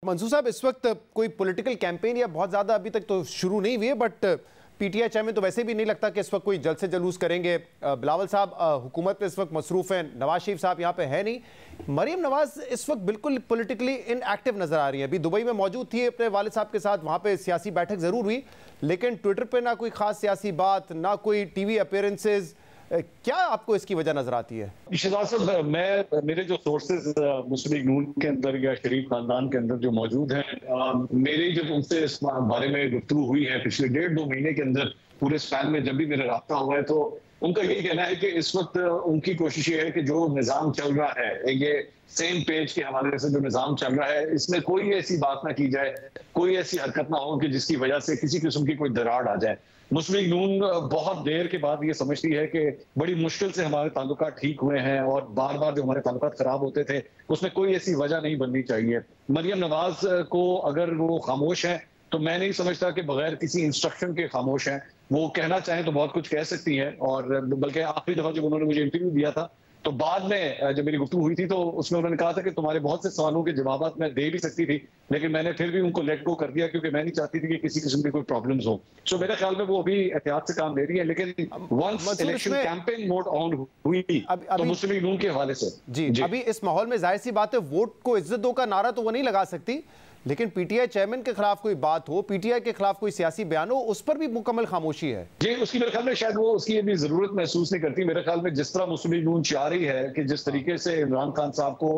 मंसूर साहब, इस वक्त कोई पॉलिटिकल कैंपेन या बहुत ज़्यादा अभी तक तो शुरू नहीं हुई है, बट पीटीआई चेयरमैन तो वैसे भी नहीं लगता कि इस वक्त कोई जल्द से जलूस करेंगे। बिलावल साहब हुकूमत पे इस वक्त मसरूफ़ हैं, नवाज शरीफ साहब यहाँ पे है नहीं। मरीम नवाज इस वक्त बिल्कुल पॉलिटिकली इनएक्टिव नज़र आ रही है। अभी दुबई में मौजूद थी अपने वालिद साहब के साथ, वहाँ पे सियासी बैठक ज़रूर हुई, लेकिन ट्विटर पे ना कोई ख़ास सियासी बात, ना कोई टीवी अपीयरेंसेस। क्या आपको इसकी वजह नजर आती है? शहजाद साहब, मेरे जो सोर्सेज मुस्लिम लीग नून के अंदर या शरीफ खानदान के अंदर जो मौजूद हैं, मेरी जब उनसे इस बारे में गुफ्तगू हुई है पिछले 1.5-2 महीने के अंदर, पूरे स्पैन में जब भी मेरा राब्ता हुआ है, तो उनका यही कहना है कि इस वक्त उनकी कोशिश ये है कि जो निज़ाम चल रहा है, ये सेम पेज के हवाले से जो निज़ाम चल रहा है, इसमें कोई ऐसी बात ना की जाए, कोई ऐसी हरकत ना हो कि जिसकी वजह से किसी किस्म की कोई दरार आ जाए। मुस्लिम लीग नून बहुत देर के बाद ये समझती है कि बड़ी मुश्किल से हमारे ताल्लुकात ठीक हुए हैं और बार बार जो हमारे ताल्लुकात खराब होते थे उसमें कोई ऐसी वजह नहीं बननी चाहिए। मरियम नवाज को अगर वो खामोश है तो मैं नहीं समझता कि बगैर किसी इंस्ट्रक्शन के खामोश हैं। वो कहना चाहें तो बहुत कुछ कह सकती हैं, और बल्कि आखिरी दफा जब उन्होंने मुझे इंटरव्यू दिया था तो बाद में जब मेरी गुफ्तगू हुई थी तो उसमें उन्होंने कहा था कि तुम्हारे बहुत से सवालों के जवाब मैं दे भी सकती थी, लेकिन मैंने फिर भी उनको लेट गो कर दिया क्योंकि मैं नहीं चाहती थी कि किसी किस्म की कोई प्रॉब्लम्स हो। सो मेरे ख्याल में वो अभी एहतियात से काम ले रही है, लेकिन once election campaign mode on हुई तो मुस्लिम लीग नून के हवाले से जी अभी इस माहौल में जाहिर सी बात है, वोट को इज्जत दो का नारा तो वो नहीं लगा सकती, लेकिन पीटीआई चेयरमैन के खिलाफ कोई बात हो, पीटीआई के खिलाफ कोई सियासी बयान हो, उस पर भी मुकम्मल खामोशी है। जी, उसकी मेरे ख्याल में शायद वो उसकी अभी जरूरत महसूस नहीं करती। मेरे ख्याल में जिस तरह मुस्लिम लीग नून चाह रही है कि जिस तरीके से इमरान खान साहब को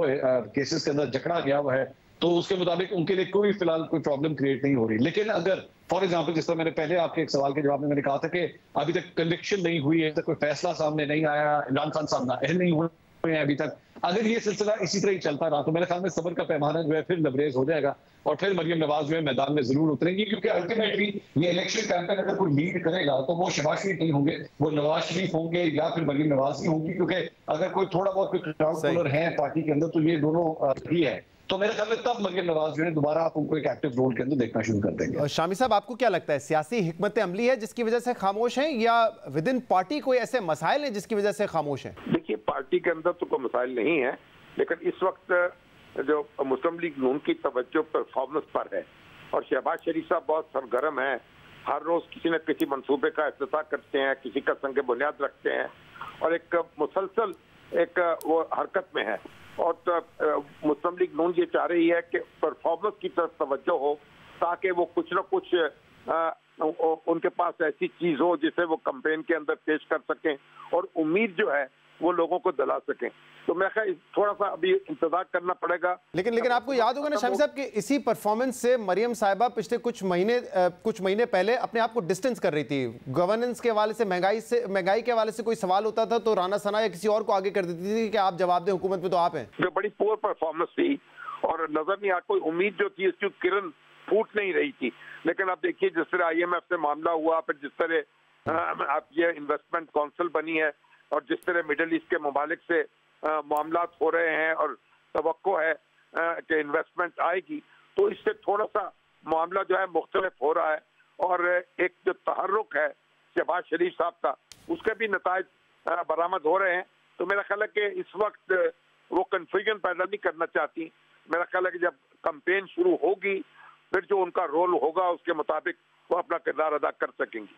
केसेस के अंदर जकड़ा गया हुआ है, तो उसके मुताबिक उनके लिए कोई फिलहाल कोई प्रॉब्लम क्रिएट नहीं हो रही। लेकिन अगर फॉर एग्जाम्पल, जिस तरह मैंने पहले आपके एक सवाल के जवाब में मैंने कहा था कि अभी तक कन्विक्शन नहीं हुई है, कोई फैसला सामने नहीं आया, इमरान खान साहब नाअहल नहीं हुए हैं अभी तक, अगर ये सिलसिला इसी तरह ही चलता रहा तो मेरे ख्याल में सब्र का पैमाना जो है फिर लबरेज हो जाएगा और फिर मरियम नवाज जो है मैदान में जरूर उतरेंगी, क्योंकि अल्टीमेटली ये इलेक्शन कैंपेन अगर कोई लीड करेगा तो वो शहबाज शरीफ नहीं होंगे, वो नवाज शरीफ होंगे या फिर मरियम नवाज ही होंगी, क्योंकि अगर कोई थोड़ा बहुत कोई क्राउड पुलर है पार्टी के अंदर तो ये दोनों ही है। तो मेरे ख्याल में तब मरियम नवाज जो है दोबारा आप उनको एक एक्टिव रोल के अंदर देखना शुरू कर देंगे। शामी साहब, आपको क्या लगता है, सियासी हिकमत अमली है जिसकी वजह से खामोश हैं, या विद इन पार्टी कोई ऐसे मसाइल हैं जिसकी वजह से खामोश हैं? देखिए, पार्टी के अंदर तो कोई मसाइल नहीं है, लेकिन इस वक्त जो मुस्लिम लीग नून की तवज्जो परफॉर्मेंस पर है और शहबाज शरीफ साहब बहुत सरगर्म है, हर रोज किसी न किसी मंसूबे का इफ्तिताह करते हैं, किसी का संग बुनियाद रखते हैं और एक मुसलसल एक वो हरकत में है। और तो मुस्लिम लीग नून ये चाह रही है कि परफॉर्मेंस की तरफ तवज्जो हो, ताकि वो कुछ न कुछ उनके पास ऐसी चीज हो जिसे वो कैंपेन के अंदर पेश कर सकें और उम्मीद जो है वो लोगों को दिला सकें। तो मैं ख्याल थोड़ा सा अभी इंतजार करना पड़ेगा। लेकिन आपको याद होगा ना शामी साहब कि इसी परफॉर्मेंस से मरियम साहिबा पिछले कुछ महीने पहले अपने आप को डिस्टेंस कर रही थी। गवर्नेंस के हवाले से, महंगाई के हवाले से कोई सवाल होता था तो राना सना या किसी और को आगे कर देती थी कि आप जवाब दें, हुकूमत में तो आप हैं। जो बड़ी पुअर परफॉर्मेंस थी और नजर नहीं आ, कोई उम्मीद जो थी उसकी किरण फूट नहीं रही थी। लेकिन आप देखिए, जिस तरह IMF से मामला हुआ, फिर जिस तरह आप ये इन्वेस्टमेंट काउंसिल बनी है और जिस तरह मिडिल ईस्ट के ममालिक से मामला हो रहे हैं और तवक्को है कि इन्वेस्टमेंट आएगी, तो इससे थोड़ा सा मामला जो है मुख्तलिफ हो रहा है और एक जो तहर्रुक है शहबाज शरीफ साहब का, उसके भी नताइज बरामद हो रहे हैं। तो मेरा ख्याल है कि इस वक्त वो कन्फ्यूजन पैदा नहीं करना चाहती। मेरा ख्याल है कि जब कैंपेन शुरू होगी फिर जो उनका रोल होगा उसके मुताबिक वो अपना किरदार अदा कर सकेंगी।